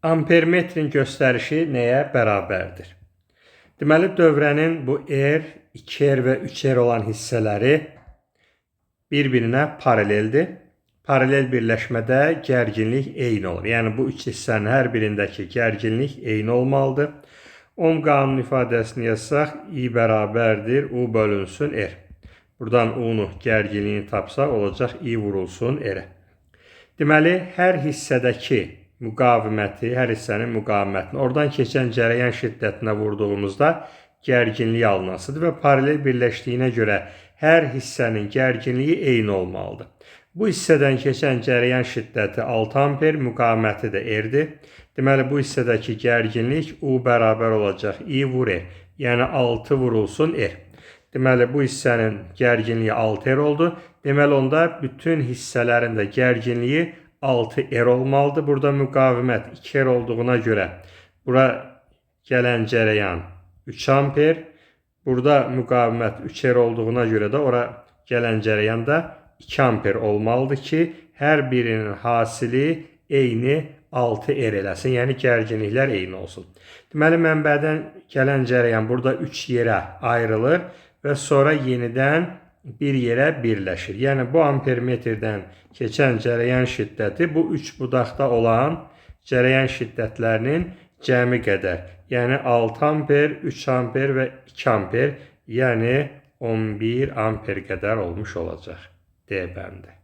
Ampermetrin göstərişi nəyə bərabərdir? Deməli, dövrənin bu R, 2R və 3R olan hissələri bir-birinə paraleldir. Paralel birləşmədə gərginlik eyni olur. Yəni, bu üç hissənin hər birindəki gərginlik eyni olmalıdır. Ohm qanunu ifadəsini yazsaq, I bərabərdir, U bölünsün R. Buradan U-nu gərginliyini tapsaq, olacaq I vurulsun R. Deməli, hər hissədəki müqaviməti, hər hissənin müqavimətini oradan keçən cərəyan şiddətinə vurduğumuzda gərginliyi alınasıdır və paralel birləşdiyinə görə hər hissənin gərginliyi eyni olmalıdır. Bu hissədən keçən cərəyan şiddəti 6 amper, müqaviməti də R-dir. Deməli, bu hissədəki gərginlik U bərabər olacaq I vur R, yəni 6 vurulsun R. Deməli, bu hissənin gərginliyi 6R oldu. Deməli, onda bütün hissələrin də gərginliyi 6R olmalıdır. Burada müqavimət 2R olduğuna görə bura gələn cərəyan 3 amper. Burada müqavimət 3R olduğuna görə də ora gələn cərəyan da 2 amper olmalıdır ki, hər birinin hasili eyni 6R eləsin, yəni gərginliklər eyni olsun. Deməli, mənbədən gələn cərəyan burada 3 yerə ayrılır və sonra yenidən bir yerə birləşir. Yəni, bu ampermetrdən keçən cərəyan şiddəti bu 3 budaqda olan cərəyan şiddətlərinin cəmi qədər. Yəni, 6 amper, 3 amper və 2 amper, yəni 11 amper qədər olmuş olacaq D bəndi.